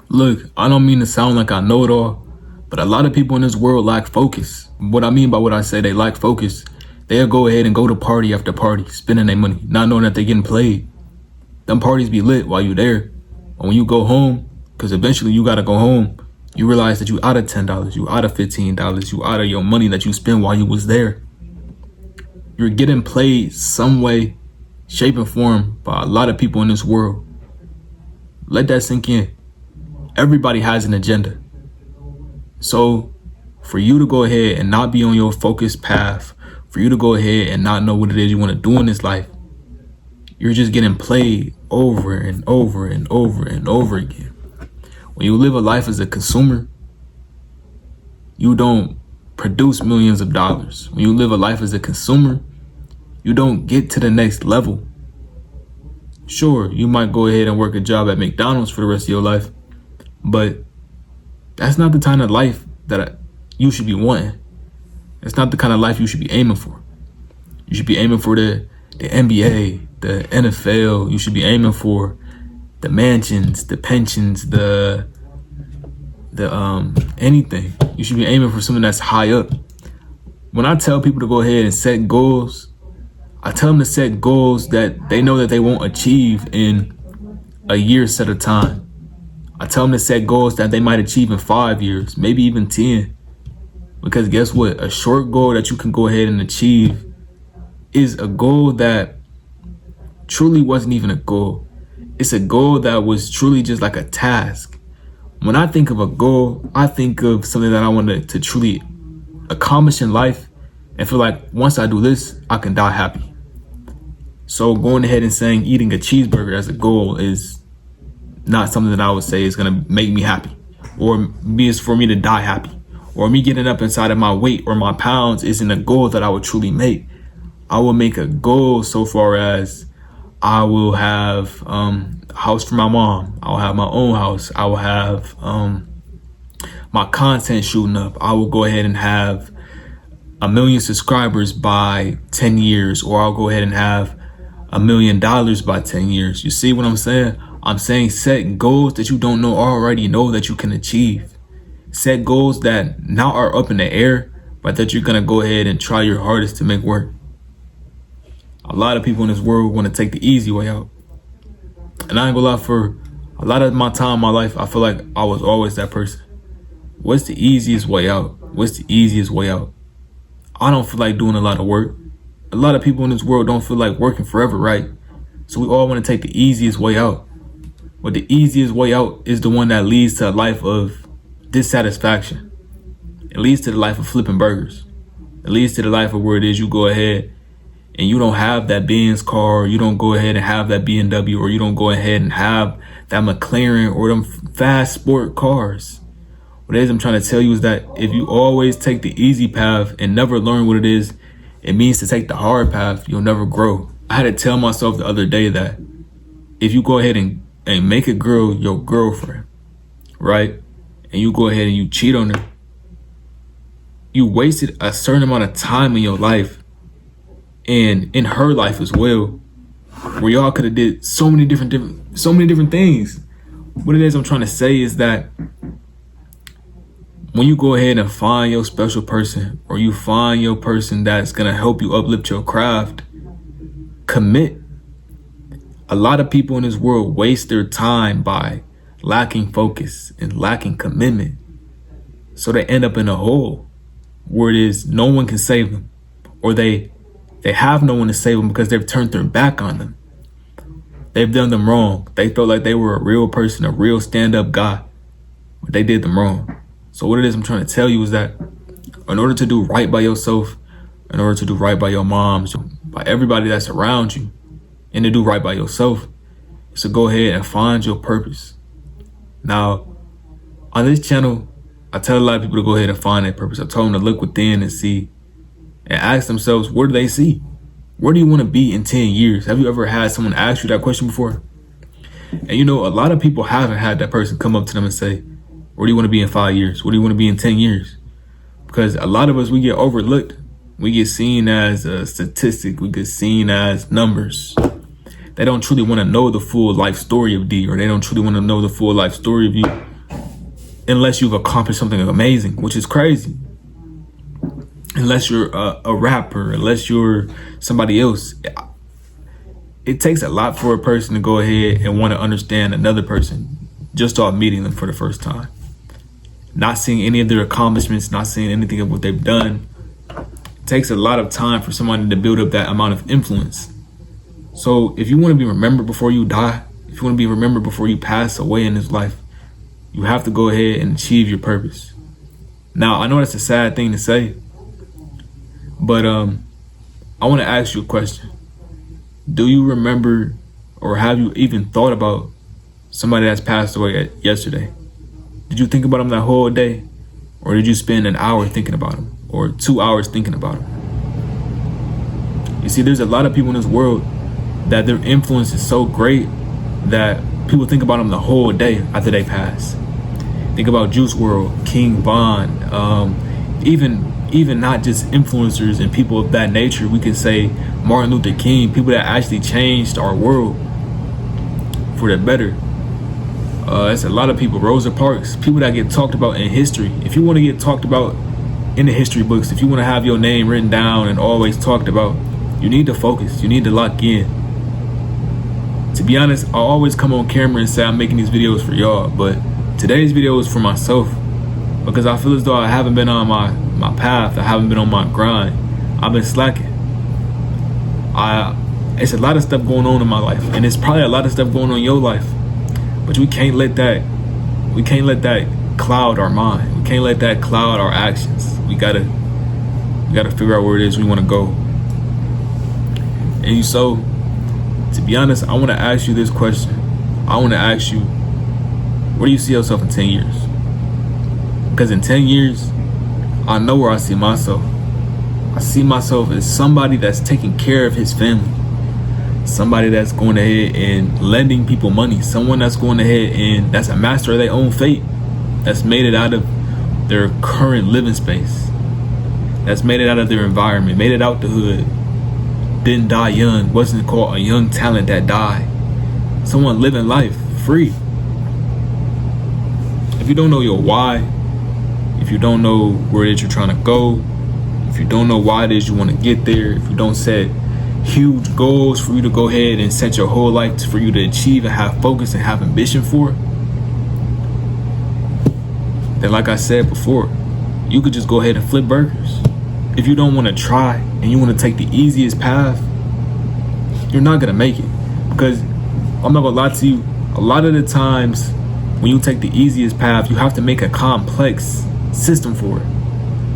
Look, I don't mean to sound like I know it all, but a lot of people in this world lack focus. What I mean by what I say, they lack focus. They'll go ahead and go to party after party, spending their money, not knowing that they're getting played. Them parties be lit while you're there. But when you go home, because eventually you gotta go home, you realize that you out of $10, you out of $15, you out of your money that you spent while you was there. You're getting played some way, shape, and form by a lot of people in this world. Let that sink in. Everybody has an agenda. So for you to go ahead and not be on your focused path, for you to go ahead and not know what it is you want to do in this life, you're just getting played over and over and over and over again. When you live a life as a consumer, you don't produce millions of dollars. When you live a life as a consumer, you don't get to the next level. Sure, you might go ahead and work a job at McDonald's for the rest of your life, but that's not the kind of life that you should be wanting. It's not the kind of life you should be aiming for. You should be aiming for the NBA, the NFL. You should be aiming for the mansions, the pensions, the anything. You should be aiming for something that's high up. When I tell people to go ahead and set goals, I tell them to set goals that they know that they won't achieve in a year set of time. I tell them to set goals that they might achieve in 5 years, maybe even 10. Because guess what? A short goal that you can go ahead and achieve is a goal that truly wasn't even a goal. It's a goal that was truly just like a task. When I think of a goal, I think of something that I want to truly accomplish in life and feel like once I do this, I can die happy. So going ahead and saying eating a cheeseburger as a goal is not something that I would say is going to make me happy, or is for me to die happy, or me getting up inside of my weight or my pounds isn't a goal that I would truly make. I will make a goal so far as I will have a house for my mom. I will have my own house. I will have my content shooting up. I will go ahead and have 1 million subscribers by 10 years, or I'll go ahead and have $1 million by 10 years. You see what I'm saying? I'm saying set goals that you don't know already know that you can achieve. Set goals that now are up in the air, but that you're going to go ahead and try your hardest to make work. A lot of people in this world want to take the easy way out. And I ain't gonna lie, for a lot of my time in my life, I feel like I was always that person. What's the easiest way out? What's the easiest way out? I don't feel like doing a lot of work. A lot of people in this world don't feel like working forever, right? So we all want to take the easiest way out. But the easiest way out is the one that leads to a life of dissatisfaction. It leads to the life of flipping burgers. It leads to the life of where it is you go ahead and you don't have that Benz car, or you don't go ahead and have that BMW, or you don't go ahead and have that McLaren or them fast sport cars. What it is I'm trying to tell you is that if you always take the easy path and never learn what it is it means to take the hard path, you'll never grow. I had to tell myself the other day that if you go ahead and make a girl your girlfriend, right? And you go ahead and you cheat on her, you wasted a certain amount of time in your life and in her life as well, where y'all could have did so many different things. What it is I'm trying to say is that when you go ahead and find your special person, or you find your person that's gonna help you uplift your craft, commit. A lot of people in this world waste their time by lacking focus and lacking commitment. So they end up in a hole where it is no one can save them, or they have no one to save them because they've turned their back on them. They've done them wrong. They felt like they were a real person, a real stand-up guy, but they did them wrong. So what it is I'm trying to tell you is that in order to do right by yourself, in order to do right by your moms, by everybody that's around you, and to do right by yourself, is to go ahead and find your purpose. Now, on this channel, I tell a lot of people to go ahead and find their purpose. I told them to look within and see, and ask themselves, where do they see? Where do you want to be in 10 years? Have you ever had someone ask you that question before? And you know, a lot of people haven't had that person come up to them and say, where do you want to be in 5 years? Where do you want to be in 10 years? Because a lot of us, we get overlooked. We get seen as a statistic. We get seen as numbers. They don't truly want to know the full life story of D, or they don't truly want to know the full life story of you. unless you've accomplished something amazing, which is crazy. Unless you're a rapper, unless you're somebody else. It takes a lot for a person to go ahead and want to understand another person just off meeting them for the first time. Not seeing any of their accomplishments, not seeing anything of what they've done. It takes a lot of time for somebody to build up that amount of influence. So if you want to be remembered before you die, if you want to be remembered before you pass away in this life, you have to go ahead and achieve your purpose. Now, I know that's a sad thing to say, but I want to ask you a question. Do you remember, or have you even thought about somebody that's passed away yesterday? Did you think about them that whole day? Or did you spend an hour thinking about them? Or 2 hours thinking about them? You see, there's a lot of people in this world that their influence is so great that people think about them the whole day after they pass. Think about Juice WRLD, King Von, even not just influencers and people of that nature. We could say Martin Luther King, people that actually changed our world for the better. It's a lot of people. Rosa Parks, people that get talked about in history. If you want to get talked about in the history books, if you want to have your name written down and always talked about, you need to focus. You need to lock in. To be honest, I always come on camera and say I'm making these videos for y'all, but today's video is for myself because I feel as though I haven't been on my path. I haven't been on my grind. I've been slacking. It's a lot of stuff going on in my life, and it's probably a lot of stuff going on in your life. But we can't let that cloud our mind. We can't let that cloud our actions. We gotta figure out where it is we want to go. And so, to be honest, I want to ask you this question. I want to ask you, where do you see yourself in 10 years? Because in 10 years, I know where I see myself. I see myself as somebody that's taking care of his family. Somebody that's going ahead and lending people money. Someone that's going ahead and that's a master of their own fate. That's made it out of their current living space. That's made it out of their environment. Made it out the hood. Didn't die young. Wasn't called a young talent that died. Someone living life free. If you don't know your why, if you don't know where it is you're trying to go, if you don't know why it is you want to get there, if you don't set huge goals for you to go ahead and set your whole life for you to achieve and have focus and have ambition for, then like I said before, you could just go ahead and flip burgers. If you don't want to try and you want to take the easiest path, you're not gonna make it. Because I'm not gonna lie to you, a lot of the times when you take the easiest path, you have to make a complex system for it.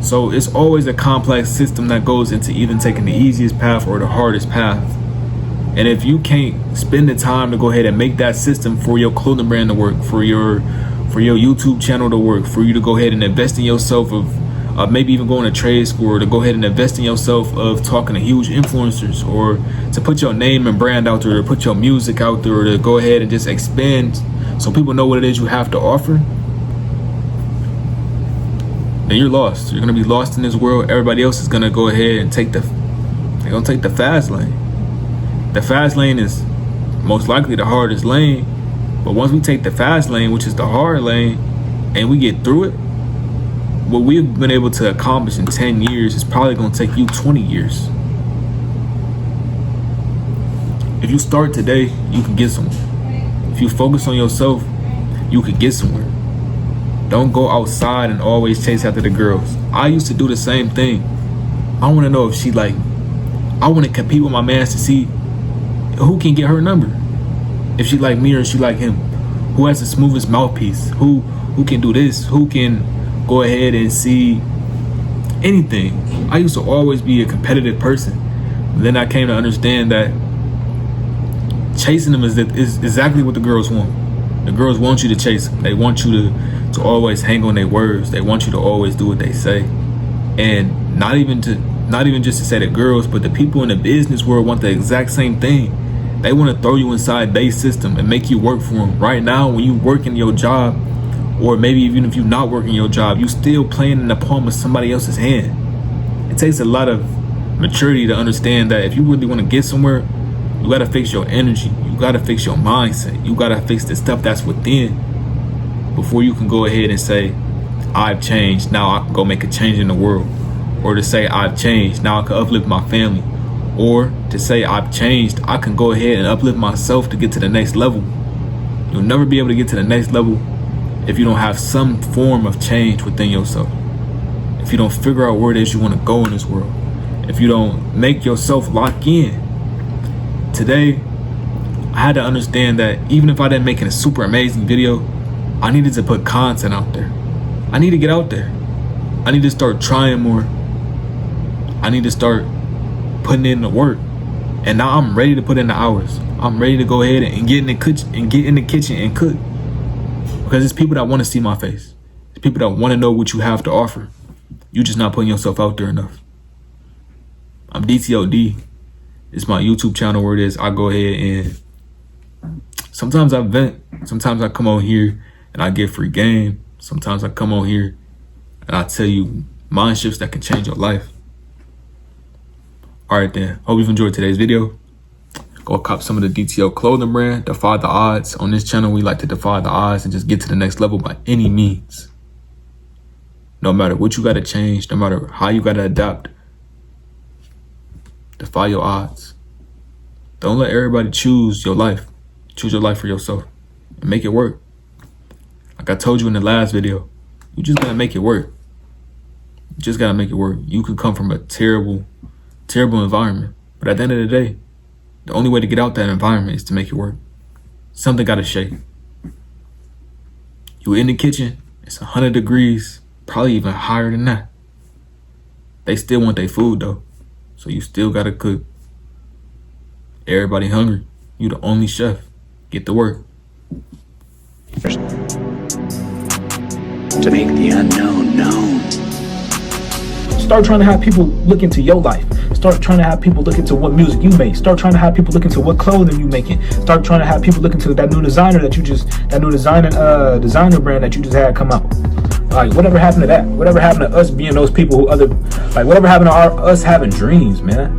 So it's always a complex system that goes into even taking the easiest path or the hardest path. And if you can't spend the time to go ahead and make that system for your clothing brand to work, for your YouTube channel to work, for you to go ahead and invest in yourself, of maybe even going to trade school, or to go ahead and invest in yourself, of talking to huge influencers, or to put your name and brand out there, or put your music out there, or to go ahead and just expand so people know what it is you have to offer, then you're lost. You're gonna be lost in this world. Everybody else is gonna go ahead and take the fast lane. The fast lane is most likely the hardest lane, but once we take the fast lane, which is the hard lane, and we get through it, what we've been able to accomplish in 10 years is probably gonna take you 20 years. If you start today, you can get somewhere. If you focus on yourself, you can get somewhere. Don't go outside and always chase after the girls. I used to do the same thing. I want to know if she like me. I want to compete with my mans to see who can get her number. If she like me or she like him. Who has the smoothest mouthpiece? Who can do this? Who can go ahead and see anything? I used to always be a competitive person. Then I came to understand that chasing them is exactly what the girls want. The girls want you to chase them. They want you to always hang on their words. They want you to always do what they say. And not even just to say the girls, but the people in the business world want the exact same thing. They want to throw you inside their system and make you work for them. Right now, when you work in your job, or maybe even if you're not working your job, you still playing in the palm of somebody else's hand. It takes a lot of maturity to understand that if you really want to get somewhere, you got to fix your energy. You got to fix your mindset. You got to fix the stuff that's within. before you can go ahead and say, I've changed, now I can go make a change in the world. Or to say, I've changed, now I can uplift my family. Or to say, I've changed, I can go ahead and uplift myself to get to the next level. You'll never be able to get to the next level if you don't have some form of change within yourself. If you don't figure out where it is you want to go in this world. If you don't make yourself lock in. Today, I had to understand that even if I didn't make a super amazing video, I needed to put content out there. I need to get out there. I need to start trying more. I need to start putting in the work. And now I'm ready to put in the hours. I'm ready to go ahead and get in the kitchen and cook. Because it's people that want to see my face. It's people that want to know what you have to offer. You just not putting yourself out there enough. I'm DTOD. It's my YouTube channel where it is. I go ahead and sometimes I vent. Sometimes I come on here and I get free game. Sometimes I come on here and I tell you mind shifts that can change your life. All right then. Hope you've enjoyed today's video. Go cop some of the DTO clothing brand. Defy the odds. On this channel, we like to defy the odds and just get to the next level by any means. No matter what you got to change, no matter how you got to adapt. Defy your odds. Don't let everybody choose your life. Choose your life for yourself and make it work. Like I told you in the last video, you just gotta make it work. You just gotta make it work. You can come from a terrible environment, but at the end of the day, the only way to get out that environment is to make it work. Something gotta shake. You in the kitchen, it's 100 degrees, probably even higher than that. They still want their food though, so you still gotta cook. Everybody hungry. You the only chef. Get to work. To make the unknown known. Start trying to have people look into your life. Start trying to have people look into what music you make. Start trying to have people look into what clothing you making. Start trying to have people look into that new designer designer brand that you just had come out. Like, whatever happened to that? Whatever happened to us being those people who whatever happened to us having dreams, man?